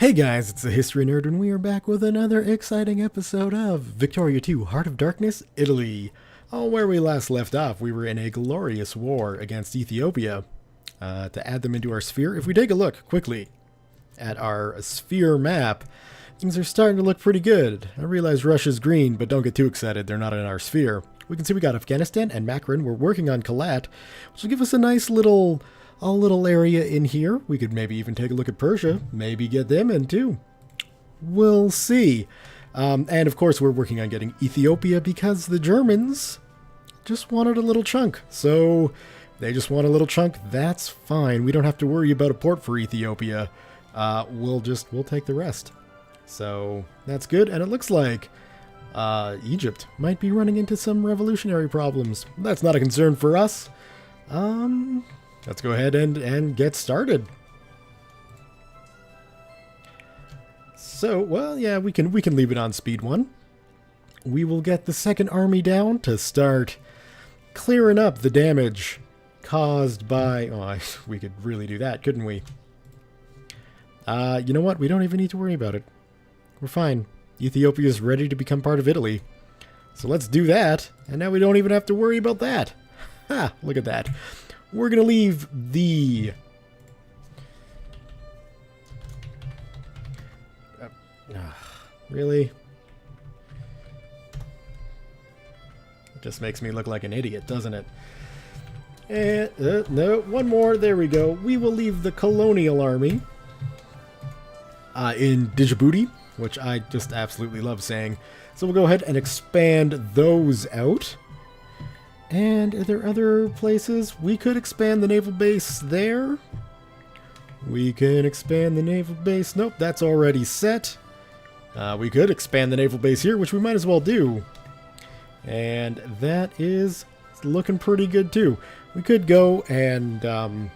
Hey guys, it's the History Nerd, and we are back with another exciting episode of Victoria 2, Heart of Darkness, Italy. Oh, where we last left off, we were in a glorious war against Ethiopia. To add them into our sphere, if we take a look quickly at our sphere map, things are starting to look pretty good. I realize Russia's green, but don't get too excited, they're not in our sphere. We can see we got Afghanistan and Makran. We're working on Kalat, which will give us a nice little area in here. We could maybe even take a look at Persia, maybe get them in too. We'll see. And of course we're working on getting Ethiopia because the Germans just wanted a little chunk. So they just want a little chunk, that's fine. We don't have to worry about a port for Ethiopia. We'll take the rest. So that's good. And it looks like Egypt might be running into some revolutionary problems. That's not a concern for us. Let's go ahead and get started. So, well, yeah, we can leave it on speed 1. We will get the second army down to start clearing up the damage caused by... Oh, we could really do that, couldn't we? You know what? We don't even need to worry about it. We're fine. Ethiopia is ready to become part of Italy. So let's do that, and now we don't even have to worry about that. Ha! Look at that. We're going to leave the... really? It just makes me look like an idiot, doesn't it? And, no, one more. There we go. We will leave the colonial army in Djibouti, which I just absolutely love saying. So we'll go ahead and expand those out. And are there other places? We could expand the naval base there. We can expand the naval base. Nope, that's already set. We could expand the naval base here, which we might as well do. And that is looking pretty good too. We could go and,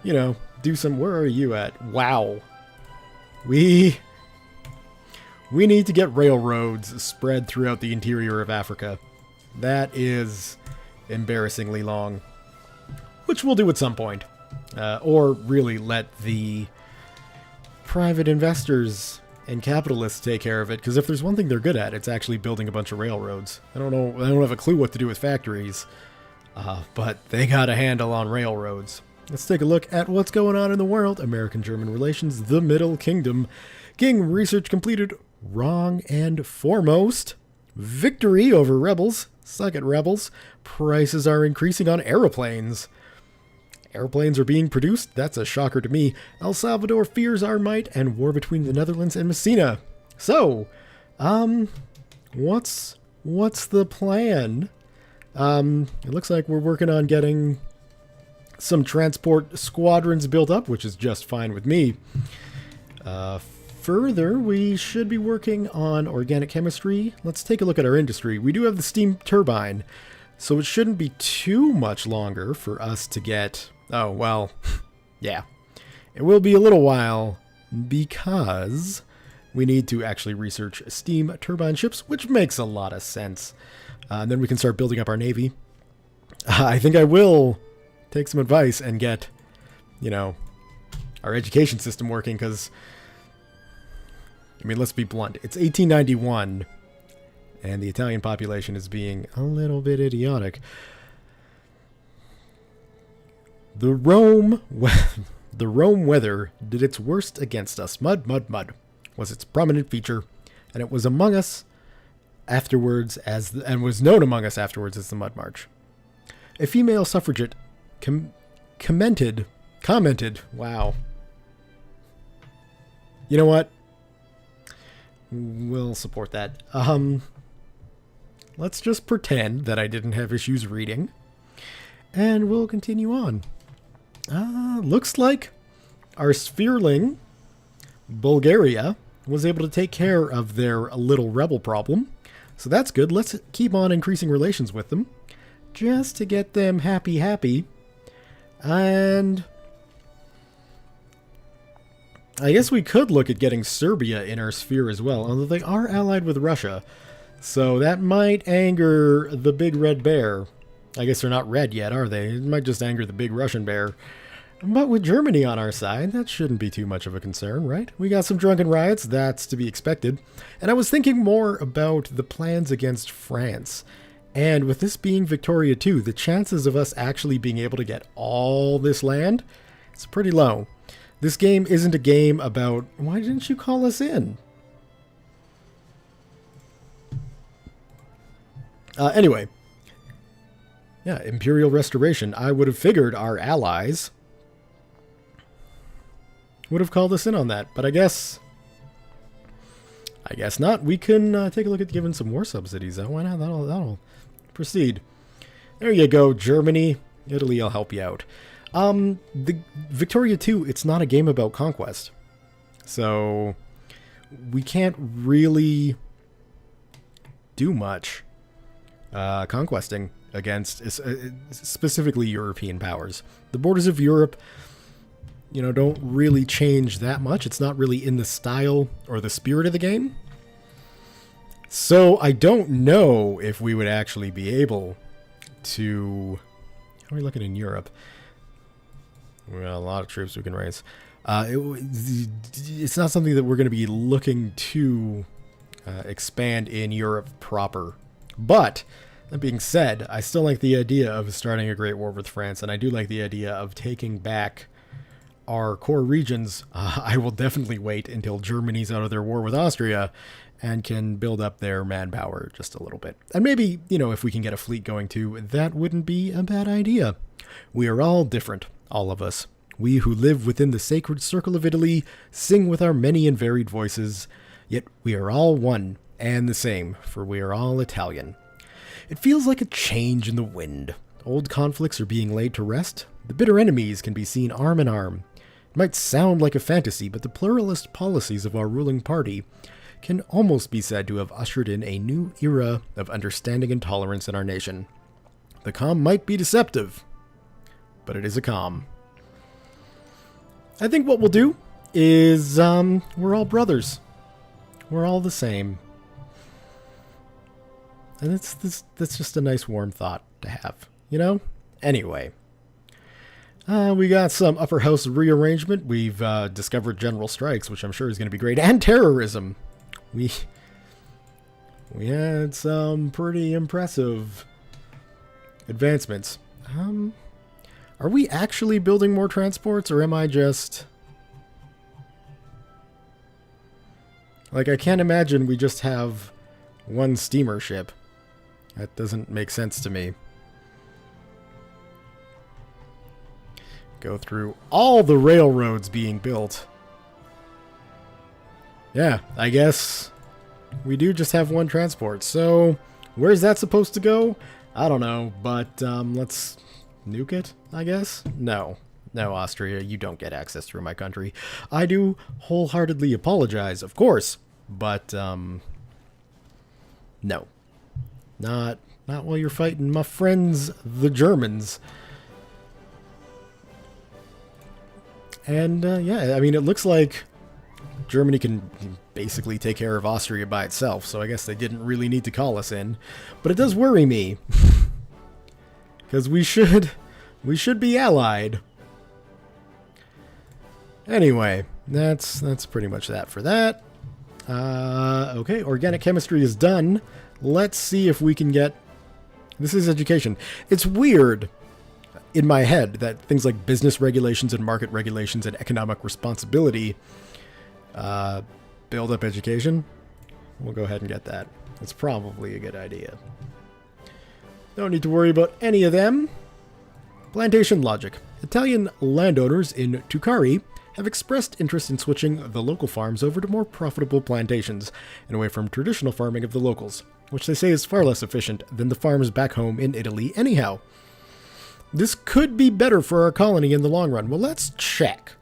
you know, do some... Where are you at? Wow. We need to get railroads spread throughout the interior of Africa. That is embarrassingly long, which we'll do at some point. Or really let the private investors and capitalists take care of it, because if there's one thing they're good at, it's actually building a bunch of railroads. I don't have a clue what to do with factories, but they got a handle on railroads. Let's take a look at what's going on in the world. American-German relations, the Middle Kingdom. King research completed. Wrong and foremost. Victory over rebels. Suck it, rebels. Prices are increasing on aeroplanes. Airplanes are being produced? That's a shocker to me. El Salvador fears our might, and war between the Netherlands and Messina. So, what's the plan? It looks like we're working on getting some transport squadrons built up, which is just fine with me. Further, we should be working on organic chemistry. Let's take a look at our industry. We do have the steam turbine, so it shouldn't be too much longer for us to get... Oh, well, yeah. It will be a little while because we need to actually research steam turbine ships, which makes a lot of sense. And then we can start building up our navy. I think I will take some advice and get, you know, our education system working, because... I mean, let's be blunt. It's 1891, and the Italian population is being a little bit idiotic. The Rome weather did its worst against us. Mud, mud, mud was its prominent feature, and it was among us afterwards and was known among us afterwards as the Mud March. A female suffragette commented. Wow. You know what? We'll support that. Let's just pretend that I didn't have issues reading, and we'll continue on. Looks like our sphereling, Bulgaria, was able to take care of their little rebel problem, so that's good. Let's keep on increasing relations with them, just to get them happy, and... I guess we could look at getting Serbia in our sphere as well, although they are allied with Russia. So that might anger the big red bear. I guess they're not red yet, are they? It might just anger the big Russian bear. But with Germany on our side, that shouldn't be too much of a concern, right? We got some drunken riots, that's to be expected. And I was thinking more about the plans against France. And with this being Victoria 2, the chances of us actually being able to get all this land, it's pretty low. This game isn't a game about, why didn't you call us in? Anyway. Yeah, Imperial Restoration. I would have figured our allies would have called us in on that, but I guess not. We can take a look at giving some more subsidies, though. Why not? That'll proceed. There you go, Germany. Italy, I'll help you out. The Victoria 2, it's not a game about conquest. So we can't really do much conquesting against specifically European powers. The borders of Europe, don't really change that much. It's not really in the style or the spirit of the game. So I don't know if we would actually be able to... How are we looking in Europe? We got a lot of troops we can raise. It's not something that we're going to be looking to expand in Europe proper. But, that being said, I still like the idea of starting a great war with France, and I do like the idea of taking back our core regions. I will definitely wait until Germany's out of their war with Austria and can build up their manpower just a little bit. And maybe, if we can get a fleet going too, that wouldn't be a bad idea. We are all different, all of us. We who live within the sacred circle of Italy sing with our many and varied voices, yet we are all one and the same, for we are all Italian. It feels like a change in the wind. Old conflicts are being laid to rest. The bitter enemies can be seen arm in arm. It might sound like a fantasy, but the pluralist policies of our ruling party can almost be said to have ushered in a new era of understanding and tolerance in our nation. The calm might be deceptive, but it is a calm. I think what we'll do is, we're all brothers. We're all the same. And that's just a nice warm thought to have, Anyway. We got some upper house rearrangement. We've discovered general strikes, which I'm sure is going to be great. And terrorism. We had some pretty impressive advancements. Are we actually building more transports, or am I just... I can't imagine we just have one steamer ship. That doesn't make sense to me. Go through all the railroads being built. Yeah, I guess we do just have one transport. So, where's that supposed to go? I don't know, but let's nuke it, I guess? No. No, Austria, you don't get access through my country. I do wholeheartedly apologize, of course, but no. Not while you're fighting my friends, the Germans. And, yeah, I mean, it looks like Germany can basically take care of Austria by itself, so I guess they didn't really need to call us in. But it does worry me. Because we should be allied. Anyway, that's pretty much that for that. Okay, organic chemistry is done. Let's see if we can get... This is education. It's weird in my head that things like business regulations and market regulations and economic responsibility build up education. We'll go ahead and get that. It's probably a good idea. Don't need to worry about any of them. Plantation logic. Italian landowners in Tucari have expressed interest in switching the local farms over to more profitable plantations and away from traditional farming of the locals, which they say is far less efficient than the farms back home in Italy anyhow. This could be better for our colony in the long run. Well, let's check.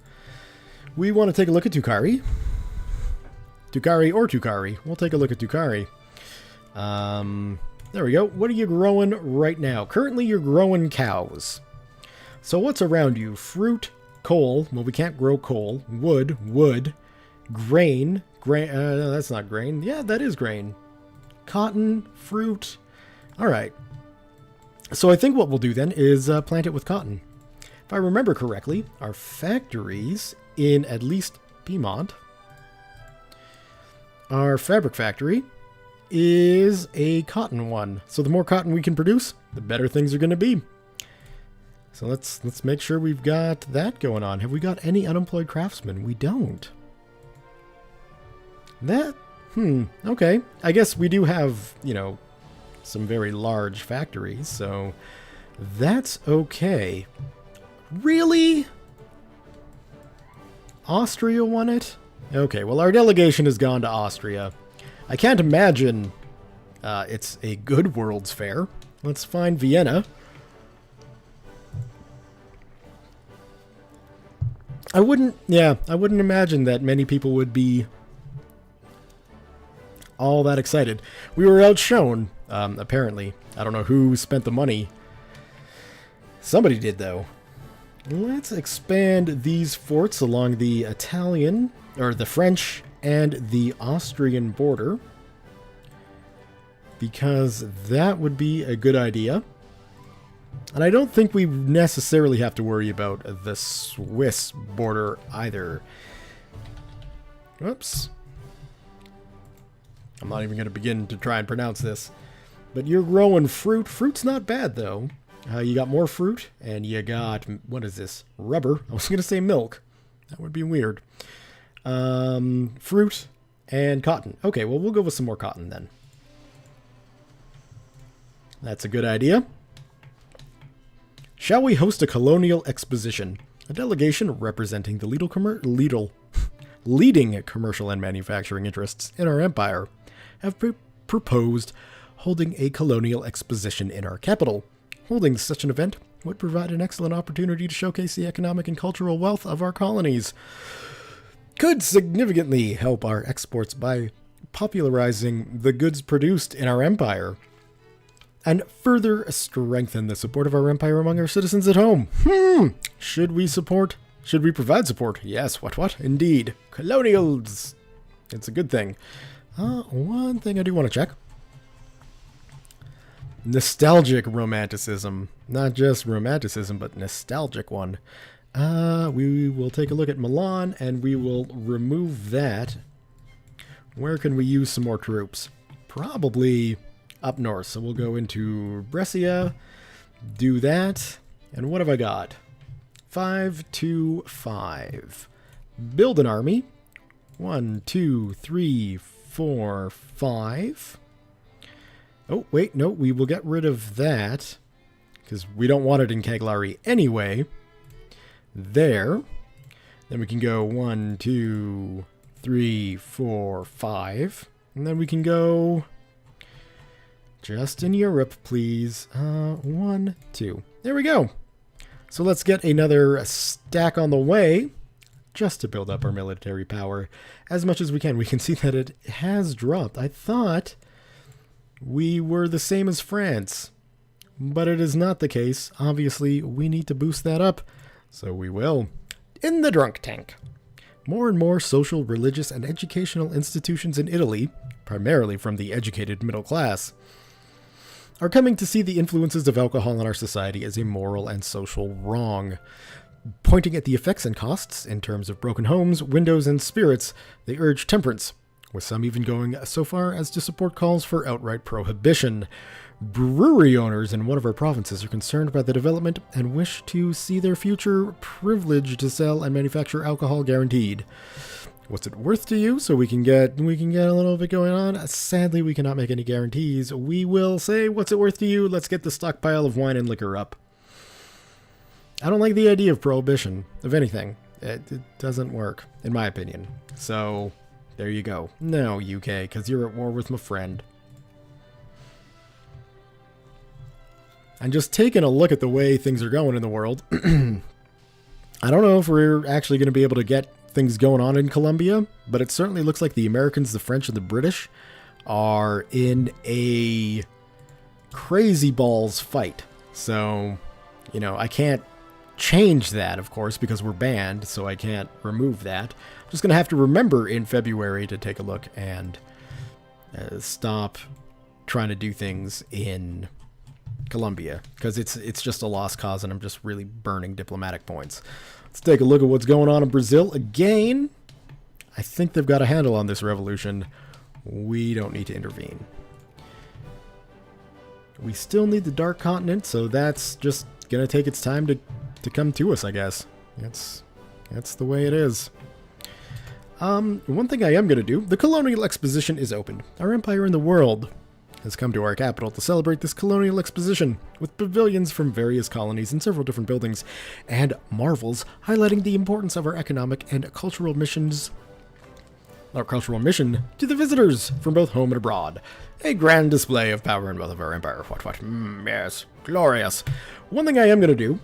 We want to take a look at Tucari. Tucari. We'll take a look at Tucari. There we go. What are you growing right now? Currently, you're growing cows. So what's around you? Fruit, coal. Well, we can't grow coal. Wood. Grain. That's not grain. Yeah, that is grain. Cotton, fruit. All right. So I think what we'll do then is plant it with cotton. If I remember correctly, our factories in at least Piedmont, our fabric factory is a cotton one. So the more cotton we can produce, the better things are going to be. So let's make sure we've got that going on. Have we got any unemployed craftsmen? We don't. Okay. I guess we do have, some very large factories, so that's okay. Really? Austria won it? Okay, well, our delegation has gone to Austria. I can't imagine it's a good World's Fair. Let's find Vienna. I wouldn't imagine that many people would be all that excited. We were outshone, apparently. I don't know who spent the money. Somebody did, though. Let's expand these forts along the Italian, or the French, and the Austrian border, because that would be a good idea. And I don't think we necessarily have to worry about the Swiss border either. Whoops. I'm not even going to begin to try and pronounce this. But you're growing fruit. Fruit's not bad, though. You got more fruit, and you got, what is this? Rubber. I was going to say milk. That would be weird. Fruit and cotton. Okay, well, we'll go with some more cotton then. That's a good idea. Shall we host a colonial exposition? A delegation representing the leading commercial and manufacturing interests in our empire have proposed holding a colonial exposition in our capital. Holding such an event would provide an excellent opportunity to showcase the economic and cultural wealth of our colonies. Could significantly help our exports by popularizing the goods produced in our empire, and further strengthen the support of our empire among our citizens at home. Should we provide support? Yes, what? Indeed. Colonials! It's a good thing. One thing I do want to check. Nostalgic romanticism. Not just romanticism, but nostalgic one. We will take a look at Milan, and we will remove that. Where can we use some more troops? Probably up north. So we'll go into Brescia, do that. And what have I got? 5, 2, 5. Build an army. 1, 2, 3, 4, 5. Oh, wait, no, we will get rid of that, because we don't want it in Cagliari anyway. There. Then we can go 1, 2, 3, 4, 5. And then we can go just in Europe, please. 1, 2. There we go. So let's get another stack on the way, just to build up our military power as much as we can. We can see that it has dropped. I thought we were the same as France, but it is not the case. Obviously, we need to boost that up, so we will. In the drunk tank. More and more social, religious, and educational institutions in Italy, primarily from the educated middle class, are coming to see the influences of alcohol in our society as a moral and social wrong. Pointing at the effects and costs in terms of broken homes, windows, and spirits, they urge temperance, with some even going so far as to support calls for outright prohibition. Brewery owners in one of our provinces are concerned about the development and wish to see their future privilege to sell and manufacture alcohol guaranteed. What's it worth to you? So we can get a little bit going on. Sadly, we cannot make any guarantees. We will say, what's it worth to you? Let's get the stockpile of wine and liquor up. I don't like the idea of prohibition of anything. It doesn't work, in my opinion. So there you go. No, UK, because you're at war with my friend. And just taking a look at the way things are going in the world, I don't know if we're actually going to be able to get things going on in Colombia, but it certainly looks like the Americans, the French, and the British are in a crazy balls fight. So, I can't change that, of course, because we're banned, so I can't remove that. I'm just going to have to remember in February to take a look and stop trying to do things in Colombia, because it's just a lost cause and I'm just really burning diplomatic points. Let's take a look at what's going on in Brazil again. I think they've got a handle on this revolution. We don't need to intervene. We still need the Dark Continent, so that's just gonna take its time to come to us, I guess. That's the way it is. One thing I am gonna do, the colonial exposition is opened. Our empire in the world has come to our capital to celebrate this colonial exposition, with pavilions from various colonies and several different buildings, and marvels highlighting the importance of our economic and cultural missions. Our cultural mission to the visitors from both home and abroad. A grand display of power in both of our empire. What? Yes, glorious. One thing I am going to do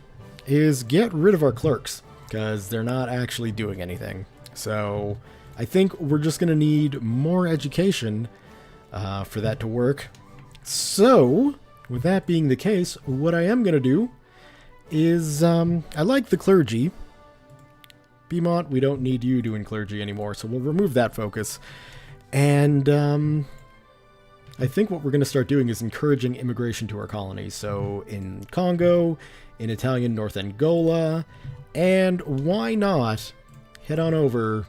is get rid of our clerks, because they're not actually doing anything. So I think we're just going to need more education for that to work. So, with that being the case, what I am going to do is, I like the clergy. Piedmont, we don't need you doing clergy anymore, so we'll remove that focus. And I think what we're going to start doing is encouraging immigration to our colonies. So in Congo, in Italian North Angola, and why not head on over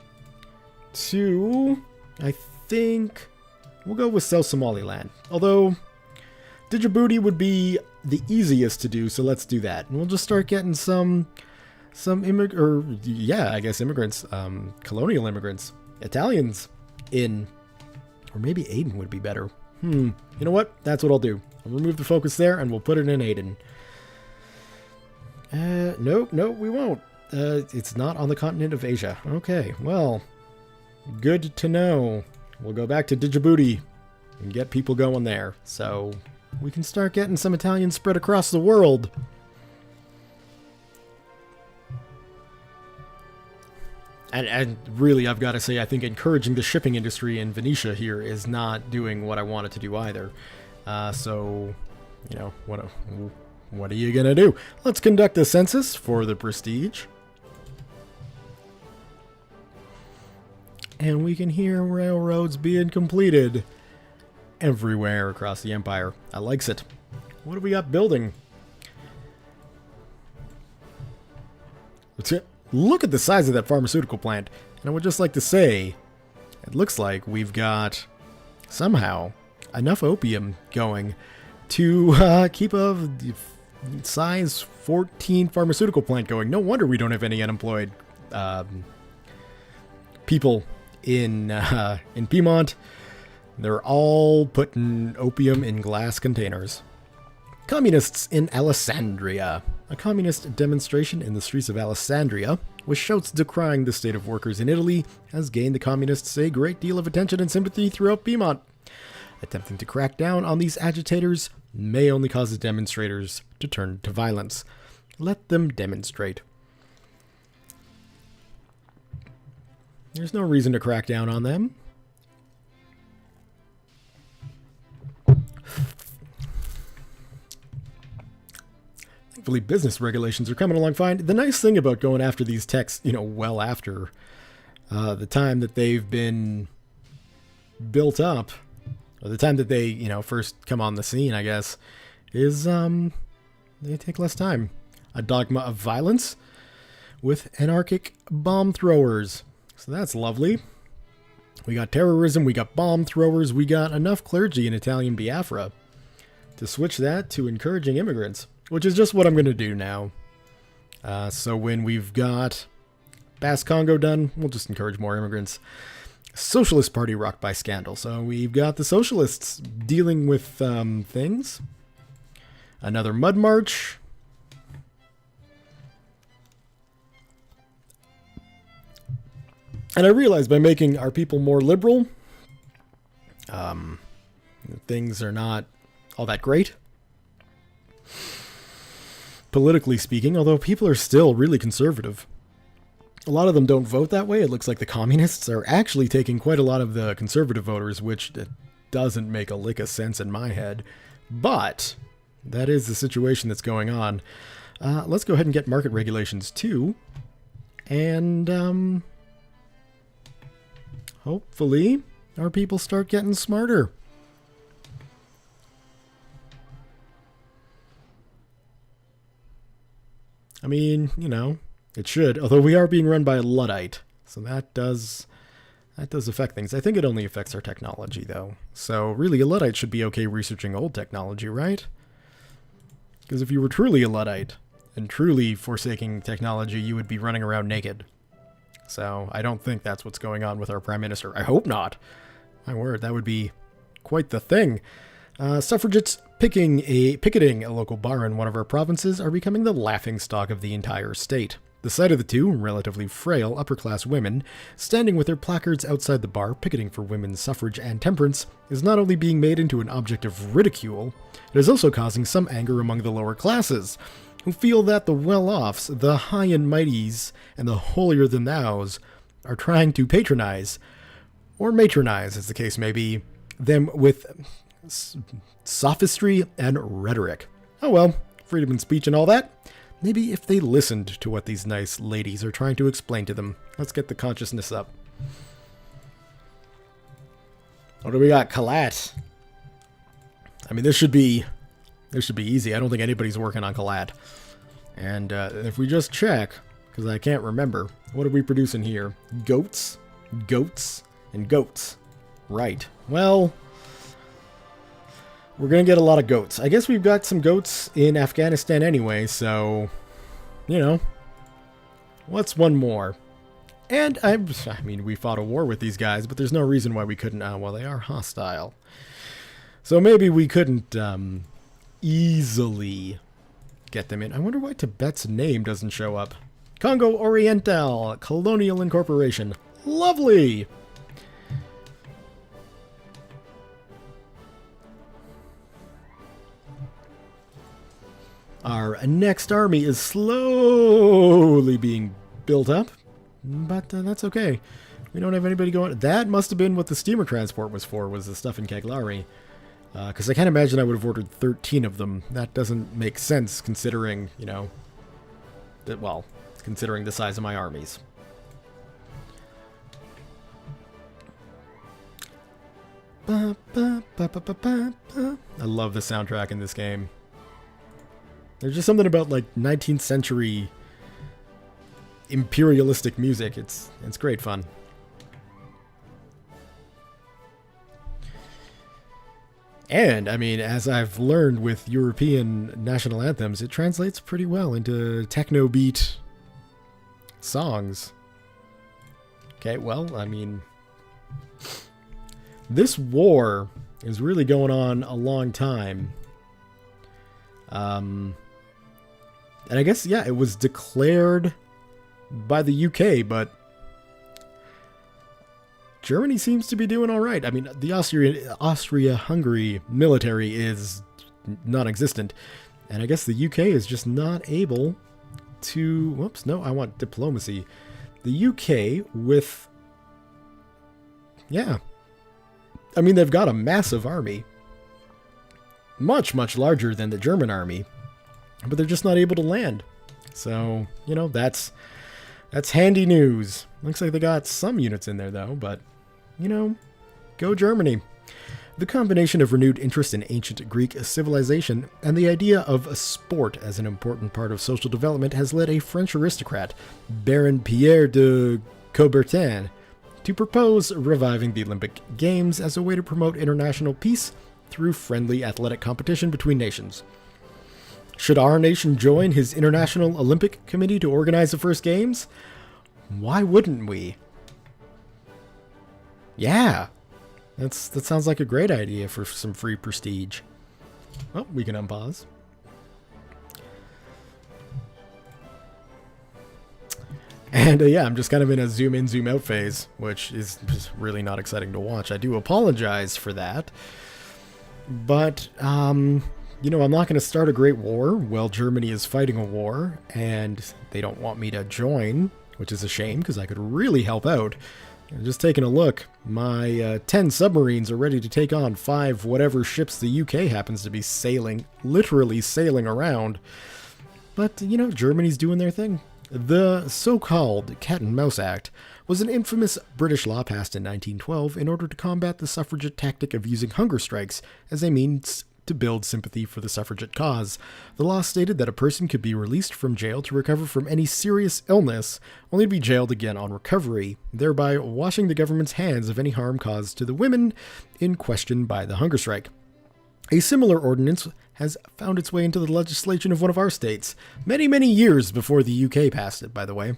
to, I think, we'll go with South Somaliland. Although, Djibouti would be the easiest to do, so let's do that. And we'll just start getting some immigrants, colonial immigrants, Italians in, or maybe Aden would be better. You know what? That's what I'll do. I'll remove the focus there and we'll put it in Aden. No, we won't. It's not on the continent of Asia. Okay, well, good to know. We'll go back to Djibouti and get people going there. So we can start getting some Italians spread across the world. And really, I've got to say, I think encouraging the shipping industry in Venetia here is not doing what I want it to do either. So, you know, what are you going to do? Let's conduct a census for the prestige. And we can hear railroads being completed everywhere across the empire. I likes it. What do we got building? Look at the size of that pharmaceutical plant. And I would just like to say, it looks like we've got, somehow, enough opium going to keep a size 14 pharmaceutical plant going. No wonder we don't have any unemployed people in Piedmont. They're all putting opium in glass containers. Communists in Alessandria. A communist demonstration in the streets of Alessandria, with shouts decrying the state of workers in Italy, has gained the communists a great deal of attention and sympathy throughout Piedmont. Attempting to crack down on these agitators may only cause the demonstrators to turn to violence. Let them demonstrate. There's no reason to crack down on them. Thankfully, business regulations are coming along fine. The nice thing about going after these techs, well after the time that they've been built up, or the time that they, first come on the scene, I guess, is they take less time. A dogma of violence with anarchic bomb throwers. So that's lovely. We got terrorism, we got bomb throwers, we got enough clergy in Italian Biafra to switch that to encouraging immigrants. Which is just what I'm going to do now. So when we've got Bass Congo done, we'll just encourage more immigrants. Socialist Party rocked by scandal. So we've got the socialists dealing with things. Another mud march. And I realize by making our people more liberal, things are not all that great. Politically speaking, although people are still really conservative. A lot of them don't vote that way. It looks like the communists are actually taking quite a lot of the conservative voters, which doesn't make a lick of sense in my head. But that is the situation that's going on. Let's go ahead and get market regulations too. And hopefully our people start getting smarter. I mean, it should. Although we are being run by a Luddite, so that does affect things. I think it only affects our technology, though. So really, a Luddite should be okay researching old technology, right? Because if you were truly a Luddite and truly forsaking technology, you would be running around naked. So I don't think that's what's going on with our Prime Minister. I hope not. My word, that would be quite the thing. Suffragettes picketing a local bar in one of our provinces are becoming the laughingstock of the entire state. The sight of the two, relatively frail, upper-class women, standing with their placards outside the bar picketing for women's suffrage and temperance, is not only being made into an object of ridicule, it is also causing some anger among the lower classes, who feel that the well-offs, the high and mighties, and the holier-than-thous are trying to patronize, or matronize, as the case may be, them with sophistry and rhetoric. Oh well, freedom of speech and all that. Maybe if they listened to what these nice ladies are trying to explain to them. Let's get the consciousness up. What do we got? Kalat. I mean, this should be easy. I don't think anybody's working on Kalat. And if we just check, because I can't remember, what are we producing here? Goats, goats, and goats. Right. Well, we're going to get a lot of goats. I guess we've got some goats in Afghanistan anyway, so, what's one more? And I mean, we fought a war with these guys, but there's no reason why we couldn't, well, they are hostile. So maybe we couldn't easily get them in. I wonder why Tibet's name doesn't show up. Congo Oriental, Colonial Incorporation. Lovely! Our next army is slowly being built up, but that's okay. We don't have anybody going. That must have been what the steamer transport was for, was the stuff in Cagliari. Because I can't imagine I would have ordered 13 of them. That doesn't make sense considering, considering the size of my armies. I love the soundtrack in this game. There's just something about, 19th century imperialistic music. It's great fun. And, I mean, as I've learned with European national anthems, it translates pretty well into techno beat songs. Okay, well, I mean, this war is really going on a long time. And I guess, yeah, it was declared by the UK, but Germany seems to be doing all right. I mean, the Austria-Hungary military is non-existent, and I guess the UK is just not able to... Whoops, no, I want diplomacy. The UK with... Yeah. I mean, they've got a massive army. Much, much larger than the German army. But they're just not able to land. So, that's handy news. Looks like they got some units in there, though, but, go Germany. The combination of renewed interest in ancient Greek civilization and the idea of sport as an important part of social development has led a French aristocrat, Baron Pierre de Coubertin, to propose reviving the Olympic Games as a way to promote international peace through friendly athletic competition between nations. Should our nation join his International Olympic Committee to organize the first games? Why wouldn't we? Yeah, that sounds like a great idea for some free prestige. Oh, we can unpause. And yeah, I'm just kind of in a zoom in, zoom out phase, which is just really not exciting to watch. I do apologize for that. But, I'm not going to start a great war while Germany is fighting a war, and they don't want me to join, which is a shame, because I could really help out. And just taking a look, my 10 submarines are ready to take on 5 whatever ships the UK happens to be literally sailing around. But, Germany's doing their thing. The so-called Cat and Mouse Act was an infamous British law passed in 1912 in order to combat the suffragette tactic of using hunger strikes as a means to build sympathy for the suffragette cause. The law stated that a person could be released from jail to recover from any serious illness, only to be jailed again on recovery, thereby washing the government's hands of any harm caused to the women in question by the hunger strike. A similar ordinance has found its way into the legislation of one of our states, many, many years before the UK passed it, by the way,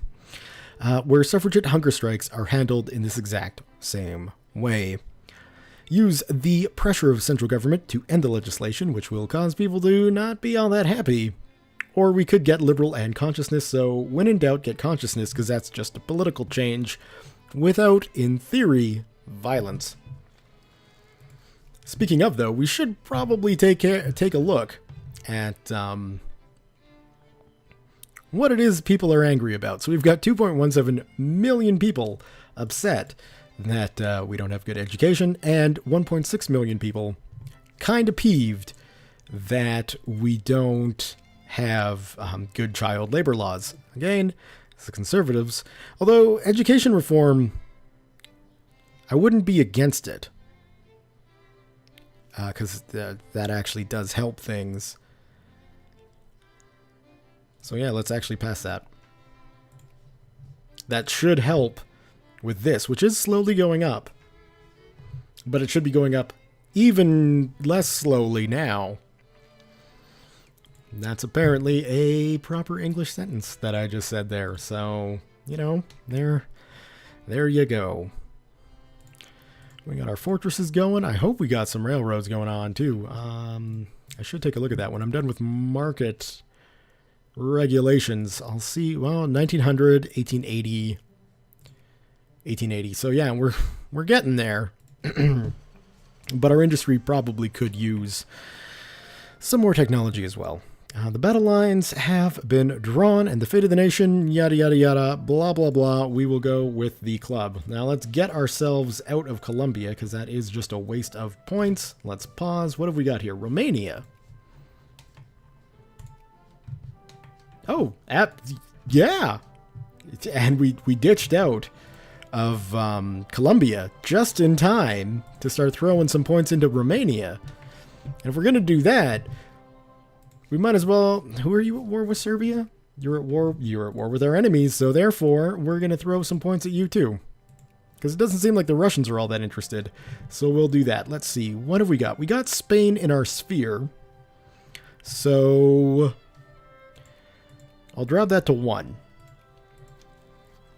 where suffragette hunger strikes are handled in this exact same way. Use the pressure of central government to end the legislation, which will cause people to not be all that happy. Or we could get liberal and consciousness, so when in doubt, get consciousness, because that's just a political change, without, in theory, violence. Speaking of, though, we should probably take a look at what it is people are angry about. So we've got 2.17 million people upset that we don't have good education, and 1.6 million people kind of peeved that we don't have good child labor laws. Again, it's the conservatives. Although education reform, I wouldn't be against it, because that actually does help things. So yeah, let's actually pass that. That should help with this, which is slowly going up. But it should be going up even less slowly now. That's apparently a proper English sentence that I just said there. So, you know, there you go. We got our fortresses going. I hope we got some railroads going on, too. I should take a look at that when I'm done with market regulations. I'll see, well, 1900, 1880... 1880. So yeah, we're getting there. But our industry probably could use some more technology as well. The battle lines have been drawn, and the fate of the nation, yada yada yada, blah blah blah. We will go with the club. Now let's get ourselves out of Colombia, because that is just a waste of points. Let's pause. What have we got here? Romania. Oh, yeah. And we ditched out of Colombia just in time to start throwing some points into Romania. And if we're going to do that, we might as well... Who are you at war with, Serbia? You're at war with our enemies, so therefore we're going to throw some points at you too. Because it doesn't seem like the Russians are all that interested. So we'll do that. Let's see. What have we got? We got Spain in our sphere. So I'll drop that to 1.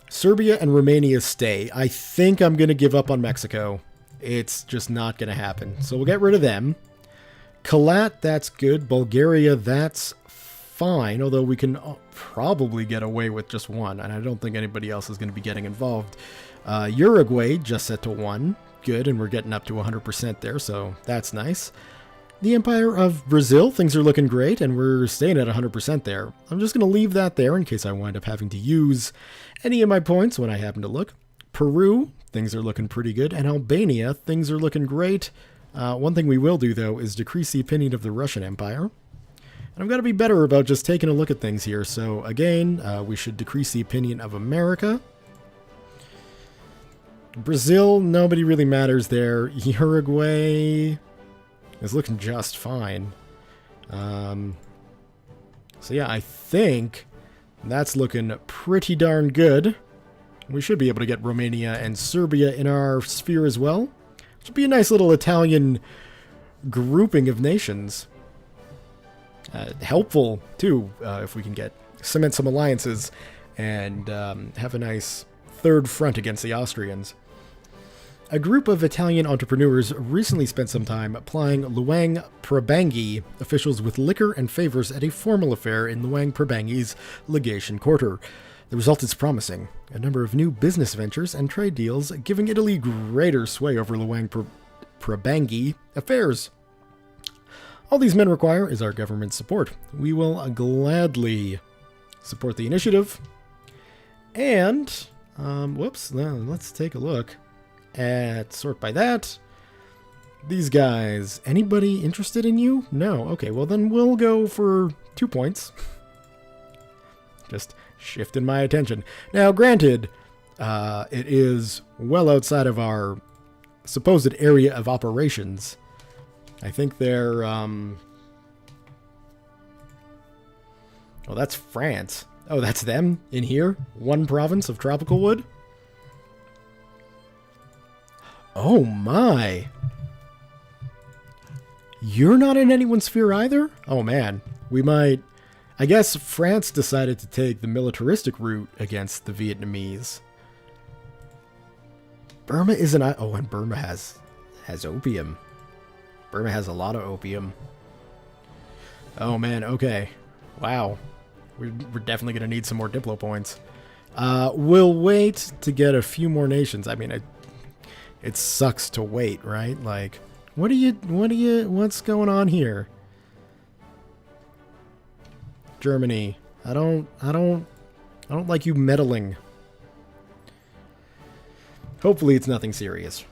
Serbia and Romania stay. I think I'm going to give up on Mexico. It's just not going to happen. So we'll get rid of them. Kalat, that's good. Bulgaria, that's fine. Although we can probably get away with just 1. And I don't think anybody else is going to be getting involved. Uruguay, just set to 1. Good, and we're getting up to 100% there. So that's nice. The Empire of Brazil, things are looking great, and we're staying at 100% there. I'm just going to leave that there in case I wind up having to use any of my points when I happen to look. Peru, things are looking pretty good, and Albania, things are looking great. One thing we will do, though, is decrease the opinion of the Russian Empire. And I've got to be better about just taking a look at things here. So, again, we should decrease the opinion of America. Brazil, nobody really matters there. Uruguay is looking just fine. So yeah, I think that's looking pretty darn good. We should be able to get Romania and Serbia in our sphere as well. Which would be a nice little Italian grouping of nations. Helpful, too, if we can cement some alliances and have a nice third front against the Austrians. A group of Italian entrepreneurs recently spent some time plying Luang Prabangui officials with liquor and favors at a formal affair in Luang Prabangi's legation quarter. The result is promising. A number of new business ventures and trade deals giving Italy greater sway over Luang Prabangui affairs. All these men require is our government's support. We will gladly support the initiative. And, let's take a look at sort by that. These guys, anybody interested in you? No. Okay, well then we'll go for 2 points. Just shifting my attention. Now, granted, it is well outside of our supposed area of operations. I think they're, well, that's France. Oh, that's them in here? One province of tropical wood? Oh my! You're not in anyone's sphere either? Oh man, we might... I guess France decided to take the militaristic route against the Vietnamese. Burma isn't... Oh, and Burma has opium. Burma has a lot of opium. Oh man, okay. Wow. We're definitely going to need some more Diplo points. We'll wait to get a few more nations. I mean, it sucks to wait, right? Like, what's going on here? Germany. I don't like you meddling. Hopefully it's nothing serious.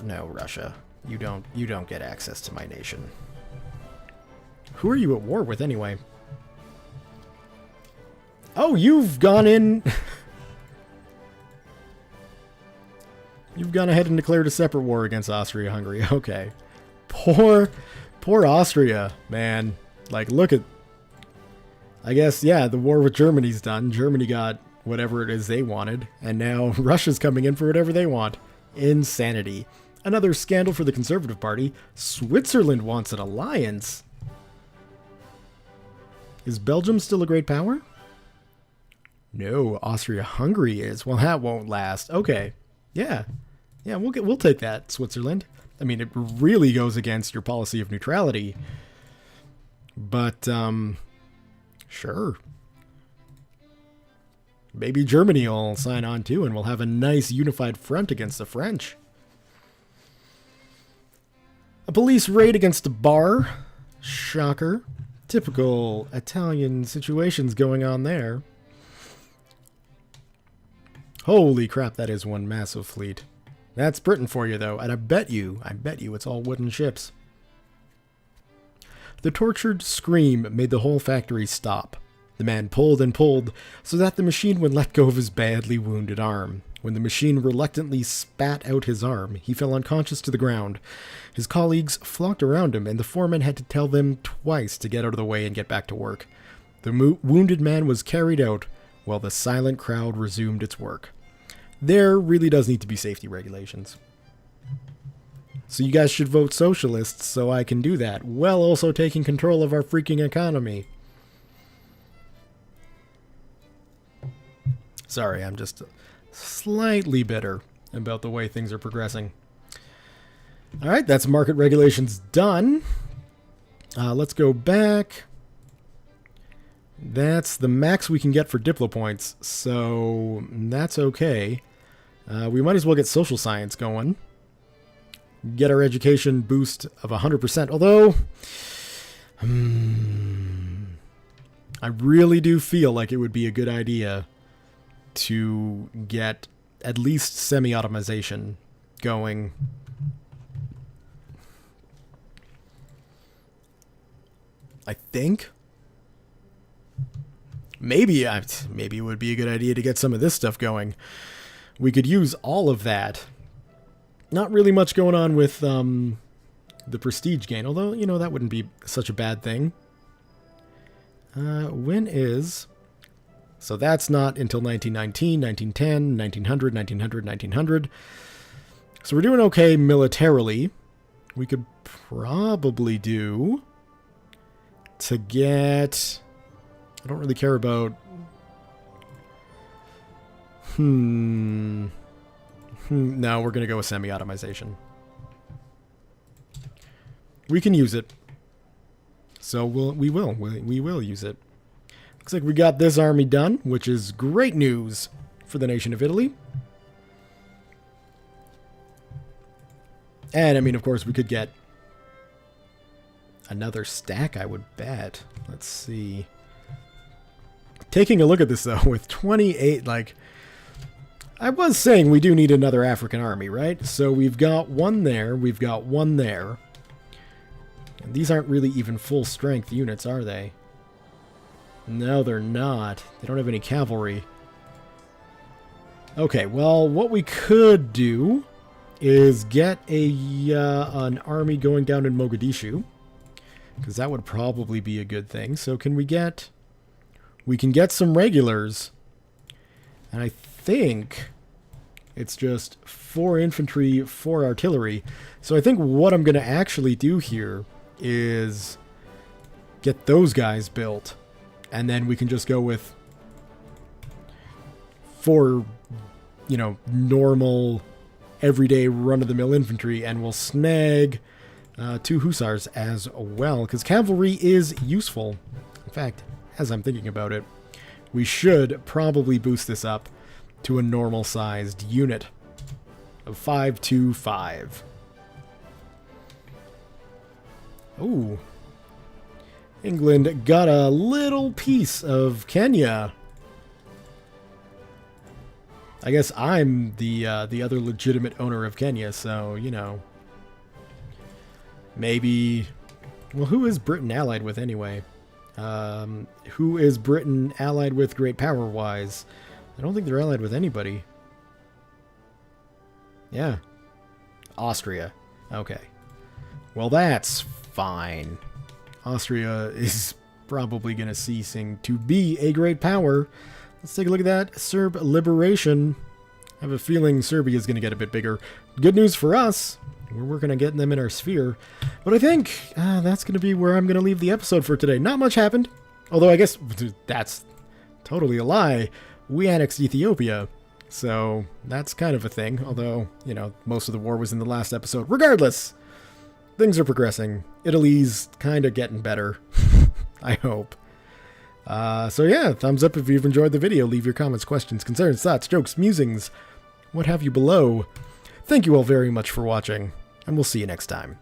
No, Russia. You don't get access to my nation. Who are you at war with anyway? Oh, you've gone in. You've gone ahead and declared a separate war against Austria-Hungary. Okay. Poor Austria, man. Like, look at... I guess, yeah, the war with Germany's done. Germany got whatever it is they wanted. And now Russia's coming in for whatever they want. Insanity. Another scandal for the Conservative Party. Switzerland wants an alliance. Is Belgium still a great power? No, Austria-Hungary is. Well, that won't last. Okay. Yeah. Yeah, we'll take that, Switzerland. I mean, it really goes against your policy of neutrality. But, sure. Maybe Germany will sign on too, and we'll have a nice unified front against the French. A police raid against a bar. Shocker. Typical Italian situations going on there. Holy crap, that is one massive fleet. That's Britain for you, though, and I bet you it's all wooden ships. The tortured scream made the whole factory stop. The man pulled and pulled, so that the machine would let go of his badly wounded arm. When the machine reluctantly spat out his arm, he fell unconscious to the ground. His colleagues flocked around him, and the foreman had to tell them twice to get out of the way and get back to work. The wounded man was carried out, while the silent crowd resumed its work. There really does need to be safety regulations. So you guys should vote socialists so I can do that, while also taking control of our freaking economy. Sorry, I'm just slightly bitter about the way things are progressing. Alright, that's market regulations done. Let's go back. That's the max we can get for Diplo points, so that's okay. We might as well get social science going. Get our education boost of 100%, although... I really do feel like it would be a good idea to get at least semi-automation going. I think... Maybe it would be a good idea to get some of this stuff going. We could use all of that. Not really much going on with the prestige gain, although, you know, that wouldn't be such a bad thing. When is... So that's not until 1919, 1910, 1900, 1900, 1900. So we're doing okay militarily. We could probably do... to get... I don't really care about... No, we're going to go with semi-automation. We can use it. So we will use it. Looks like we got this army done, which is great news for the nation of Italy. And, I mean, of course, we could get another stack, I would bet. Let's see. Taking a look at this, though, with 28, like... I was saying we do need another African army, right? So we've got one there, we've got one there. And these aren't really even full-strength units, are they? No, they're not. They don't have any cavalry. Okay, well, what we could do is get an army going down in Mogadishu, because that would probably be a good thing. So can we get... We can get some regulars, and I think it's just 4 infantry, 4 artillery. So I think what I'm going to actually do here is get those guys built, and then we can just go with 4, you know, normal, everyday run-of-the-mill infantry, and we'll snag 2 hussars as well, because cavalry is useful. In fact, as I'm thinking about it, we should probably boost this up to a normal-sized unit of 525. Ooh. England got a little piece of Kenya. I guess I'm the other legitimate owner of Kenya, so, you know. Maybe... Well, who is Britain allied with anyway? Who is Britain allied with great power-wise? I don't think they're allied with anybody. Yeah. Austria. Okay. Well, that's fine. Austria is probably going to ceasing to be a great power. Let's take a look at that. Serb liberation. I have a feeling Serbia is going to get a bit bigger. Good news for us. We're working on getting them in our sphere. But I think that's going to be where I'm going to leave the episode for today. Not much happened. Although I guess that's totally a lie. We annexed Ethiopia. So that's kind of a thing. Although, you know, most of the war was in the last episode. Regardless, things are progressing. Italy's kind of getting better. I hope. So yeah, thumbs up if you've enjoyed the video. Leave your comments, questions, concerns, thoughts, jokes, musings, what have you below. Thank you all very much for watching, and we'll see you next time.